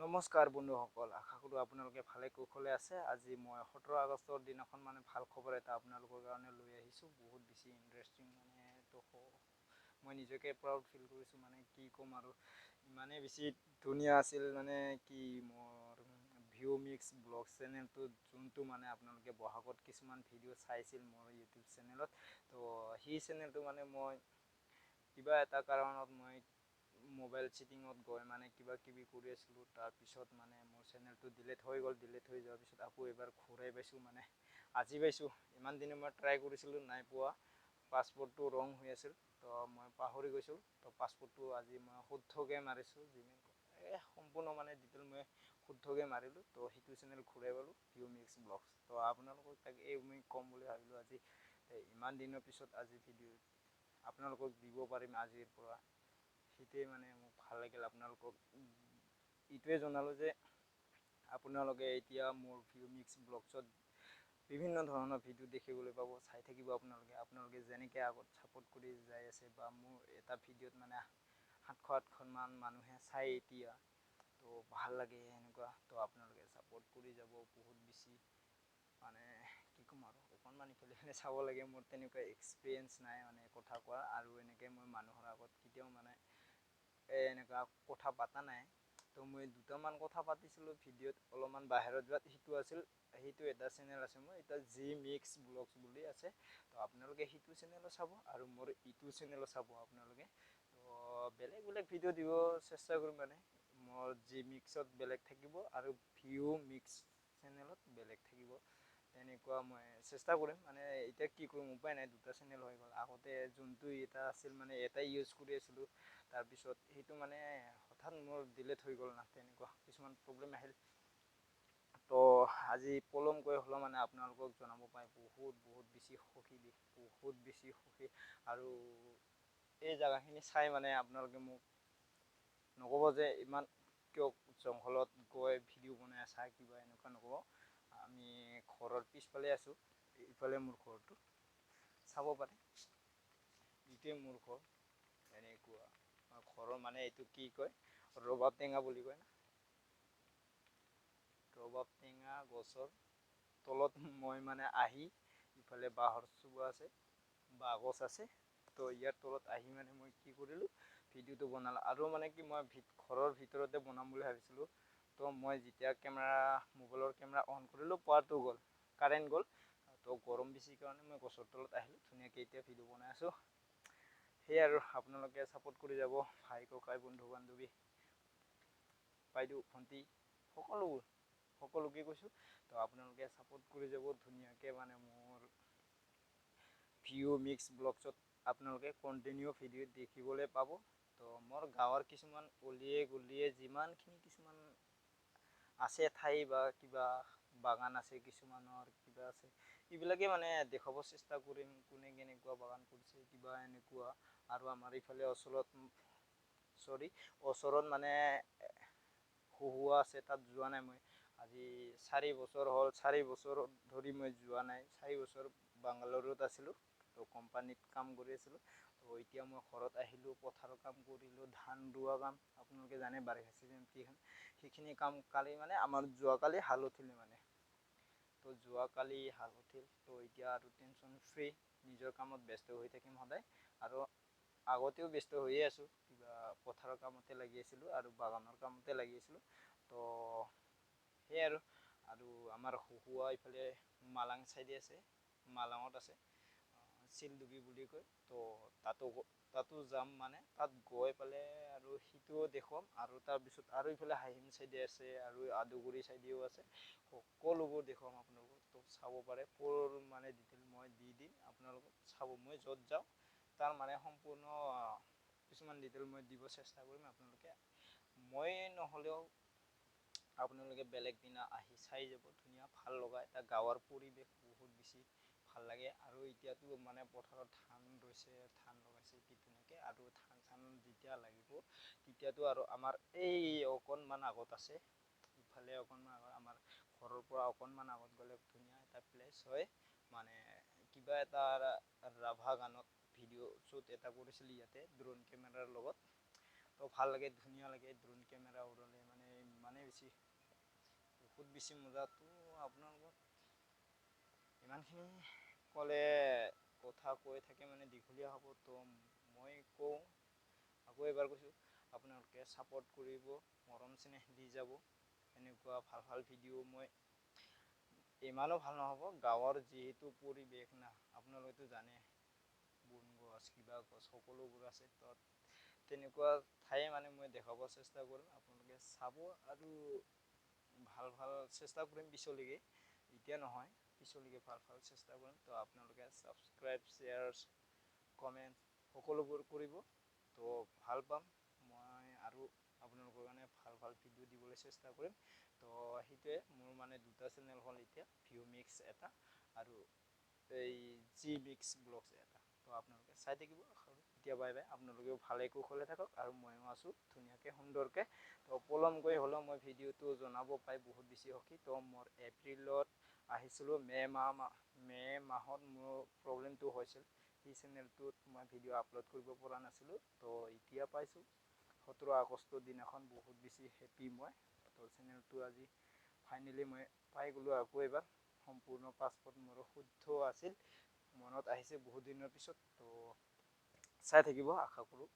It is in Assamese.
নমস্কাৰ বন্ধুসকল, আশা কৰোঁ আপোনালোকে ভালে কুশলে আছে। আজি মই 17 আগষ্টৰ দিনাখন ভাল খবৰ এটা আপোনালোকৰ কাৰণে লৈ আহিছোঁ। বহুত বেছি ইণ্টাৰেষ্টিং মই নিজকে প্ৰাউড ফিল কৰিছোঁ। কি ক'ম আৰু ইমানেই বেছি ধুনীয়া আছিল কি মোৰ ভিউ মিক্স ব্লগ চেনেলটোত যোনটো আপোনালোকে বহাগত কিছুমান ভিডিঅ' চাইছিল মোৰ ইউটিউব চেনেলত। তো সেই চেনেলটো মই কিবা এটা কাৰণত মোবাইল ছেটিঙত গৈ কিবা কিবি কৰি আছিলোঁ। তাৰপিছত মোৰ চেনেলটো ডিলিট হৈ গ'ল। ডিলিট হৈ যোৱাৰ পিছত আকৌ এবাৰ ঘূৰাই পাইছোঁ। আজি পাইছোঁ। ইমান দিনে মই ট্ৰাই কৰিছিলোঁ, নাই পোৱা। পাছপৰ্টটো ৰং হৈ আছিল, তো মই পাহৰি গৈছোঁ। তো পাছপৰ্টটো আজি মই শুদ্ধকৈ মাৰিছোঁ। সম্পূৰ্ণ ডিটেইল মই শুদ্ধকৈ মাৰিলোঁ। তো সেইটো চেনেল ঘূৰাই পালোঁ, ভিউ মিক্স ব্লগছ। তো আপোনালোকক মই ক'ম বুলি ভাবিলোঁ। আজি ইমান দিনৰ পিছত আজি ভিডিঅ' আপোনালোকক দিব পাৰিম আজিৰ পৰা। সেইটোৱে মোক ভাল লাগিল। আপোনালোকক এইটোৱে জনালোঁ যে আপোনালোকে এতিয়া মোৰ ভিউ মিক্স ব্লগছত বিভিন্ন ধৰণৰ ভিডিঅ' দেখিবলৈ পাব। চাই থাকিব আপোনালোকে যেনেকৈ আগত ছাপোৰ্ট কৰি যাই আছে, বা মোৰ এটা ভিডিঅ'ত 700-800মান মানুহে চাই এতিয়া। তো ভাল লাগে এনেকুৱা। তো আপোনালোকে ছাপোৰ্ট কৰি যাব বহুত বেছি। কি ক'ম আৰু অকণমান ইফালে চাব লাগে। মোৰ তেনেকুৱা এক্সপিৰিয়েঞ্চ নাই কথা কোৱা, আৰু এনেকৈ মই মানুহৰ আগত কেতিয়াও এনেকুৱা কথা পতা নাই। তো মই দুটামান কথা পাতিছিলোঁ ভিডিঅ'ত, অলপমান বাহিৰত যোৱাত। সেইটো এটা চেনেল আছে মোৰ, এটা জি মিক্স ব্লগছ বুলি আছে। তো আপোনালোকে সেইটো চেনেলো চাব, আৰু মোৰ ইটো চেনেলো চাব আপোনালোকে। তো বেলেগ বেলেগ ভিডিঅ' দিব চেষ্টা কৰিম। মোৰ জি মিক্সত বেলেগ থাকিব, আৰু ভিউ মিক্স চেনেলত বেলেগ থাকিব। তেনেকুৱা মই চেষ্টা কৰিম। এতিয়া কি কৰিম, উপায় নাই। দুটা চেনেল হৈ গ'ল। আগতে যোনটো এটা আছিল এটাই ইউজ কৰি আছিলোঁ। তাৰপিছত সেইটো হঠাৎ মোৰ ডিলিট হৈ গ'ল না, তেনেকুৱা কিছুমান প্ৰব্লেম আহিল। তো আজি পলমকৈ হ'লেও আপোনালোকক জনাব পাই বহুত বেছি সুখী দেই, বহুত বেছি সুখী। আৰু এই জেগাখিনি চাই আপোনালোকে মোক নক'ব যে ইমান কিয় জংঘলত গৈ ভিডিঅ' বনাই আছা, কিবা এনেকুৱা নক'ব। আমি ঘৰৰ পিছফালে আছোঁ। ইফালে মোৰ ঘৰটো চাব পাৰে। এইটোৱে মোৰ ঘৰ। এনেকুৱা ঘৰৰ এইটো কি কয়, ৰবাব টেঙা বুলি কয় না। ৰবাব টেঙা গছৰ তলত মই আহি, ইফালে বাঁহৰ চুঙা আছে, বাঁহ গছ আছে। তো ইয়াৰ তলত আহি মই কি কৰিলোঁ, ভিডিঅ'টো বনালোঁ। আৰু কি মই ঘৰৰ ভিতৰতে বনাম বুলি ভাবিছিলোঁ। তো মই যেতিয়া মোবাইলৰ কেমেৰা অন কৰিলোঁ, পাৱাৰটো গ'ল, কাৰেণ্ট গ'ল। তো গৰম বেছি কাৰণে মই গছৰ তলত আহিলোঁ। ধুনীয়াকৈ এতিয়া ভিডিঅ' বনাই আছোঁ। সেয়াই আৰু আপোনালোকে ছাপোৰ্ট কৰি যাব। ভাই ককাই বন্ধু বান্ধৱী বাইদেউ ভণ্টি সকলোকে কৈছোঁ। তো আপোনালোকে ছাপোৰ্ট কৰি যাব ধুনীয়াকৈ। মোৰ ভিউ মিক্স ব্লগছত আপোনালোকে কণ্টিনিউ ভিডিঅ' দেখিবলৈ পাব। তো মোৰ গাঁৱৰ কিছুমান অলিয়ে গলিয়ে যিমানখিনি কিছুমান আছে ঠাই, বা কিবা বাগান আছে, কিছুমানৰ কিবা আছে, এইবিলাকে দেখাব চেষ্টা কৰিম। কোনে কেনেকুৱা বাগান কৰিছে, কিবা এনেকুৱা। আৰু আমাৰ ইফালে ওচৰত হুহুৱা আছে, তাত যোৱা নাই মই আজি 4 বছৰ হ'ল। 4 বছৰ ধৰি মই যোৱা নাই। 4 বছৰ বাংগালুৰুত আছিলোঁ। তো কোম্পানীত কাম কৰি আছিলোঁ। তো এতিয়া মই ঘৰত আহিলোঁ, পথাৰৰ কাম কৰিলোঁ, ধান ৰোৱা কাম। আপোনালোকে জানে বাৰিষা চিজন কি হয়। সেইখিনি কাম কালি আমাৰ যোৱাকালি হাল উঠিলে তো যোৱাকালি হাল উঠিল। তো এতিয়া আৰু টেনশ্যন ফ্ৰী, নিজৰ কামত ব্যস্ত হৈ থাকিম সদায়। আৰু আগতেও ব্যস্ত হৈয়ে আছোঁ, কিবা পথাৰৰ কামতে লাগি আছিলোঁ, আৰু বাগানৰ কামতে লাগি আছিলোঁ। তো সেয়াই আৰু আমাৰ হুহুৱা ইফালে মালাং চাইডে আছে, মালাঙত আছে, চিলডুবি বুলি কয়। তো তাতো যাম। তাত গৈ পেলাই আৰু সিটোও দেখুৱাম। আৰু তাৰপিছত আৰু ইফালে হাহিম চাইডে আছে, আৰু আদুগুৰি চাইডেও আছে। সকলোবোৰ দেখুৱাম আপোনালোকক। তো চাব পাৰে। ডিটেইল মই দি দিম আপোনালোকক। চাব, মই য'ত যাওঁ তাৰ সম্পূৰ্ণ কিছুমান ডিটেইল মই দিব চেষ্টা কৰিম। মই নহ'লেও আপোনালোকে বেলেগ দিনা আহি চাই যাব। ধুনীয়া ভাল লগা এটা গাঁৱৰ পৰিৱেশ, বহুত বেছি ভাল লাগে। আৰু এতিয়াতো পথাৰত ধান ৰুইছে, ধান লগাইছে কি ধুনীয়াকৈ। আৰু ধান চান যেতিয়া লাগিব, তেতিয়াতো আৰু আমাৰ এই অকণমান আগত আছে, ইফালে অকণমান আগত, আমাৰ ঘৰৰ পৰা অকণমান আগত গ'লে ধুনীয়া এটা প্লেচ হয়। কিবা এটা ৰাভা গানত ভিডিঅ' শ্বুট এটা কৰিছিল ইয়াতে, ড্ৰোন কেমেৰাৰ লগত। তো ভাল লাগে, ধুনীয়া লাগে। ড্ৰোন কেমেৰা উৰালে ইমানেই বেছি বহুত বেছি মজা। তো আপোনালোকক ইমানখিনি ক'লে কথা কৈ থাকে মানে দীঘলীয়া হ'ব, তো মই কওঁ আকৌ এবাৰ কৈছোঁ, আপোনালোকে ছাপোৰ্ট কৰিব, মৰম চেনেহ দি যাব। এনেকুৱা ভাল ভাল ভিডিঅ' মই ইমানো ভাল নহ'ব, গাঁৱৰ যিহেতু পৰিৱেশ না, আপোনালোকেতো জানে বন গছ কিবা গছ সকলোবোৰ আছে, তাত তেনেকুৱা ঠাই মানে মই দেখাব চেষ্টা কৰিম। আপোনালোকে চাব আৰু ভাল ভাল চেষ্টা কৰিম পিছলৈকে, এতিয়া নহয় পিছলৈকে ভাল ভাল চেষ্টা কৰিম। তো আপোনালোকে ছাবস্ক্ৰাইব, শ্বেয়াৰ, কমেণ্ট সকলোবোৰ কৰিব, তো ভাল পাম মই আৰু আপোনালোকৰ কাৰণে ভাল ভাল ভিডিঅ' দিবলৈ চেষ্টা কৰিম। তো সেইটোৱে মোৰ মানে দুটা চেনেল হ'ল এতিয়া, ভিউ মিক্স এটা আৰু এই জি মিক্স ব্লগছ এটা। তো আপোনালোকে চাই থাকিব। এতিয়া বাই বাই, আপোনালোকেও ভালে কুশলে থাকক আৰু ময়ো আছোঁ ধুনীয়াকৈ সুন্দৰকৈ। তো পলমকৈ হ'লেও মই ভিডিঅ'টো জনাব পাই বহুত বেছি সুখী। তো মোৰ এপ্ৰিলত আহিছিলোঁ, মে' মাহত মোৰ প্ৰব্লেমটো হৈছিল, সেই চেনেলটোত মই ভিডিঅ' আপলোড কৰিব পৰা নাছিলোঁ। তো এতিয়া পাইছোঁ 17 আগষ্টৰ দিনাখন, বহুত বেছি হেপ্পী মই। তো চেনেলটো আজি ফাইনেলি মই পাই গ'লোঁ আকৌ এবাৰ, সম্পূৰ্ণ পাছপৰ্ট মোৰ শুদ্ধ আছিল, মনত আহিছে বহুত দিনৰ পিছত। তো চাই থাকিব আশা কৰোঁ।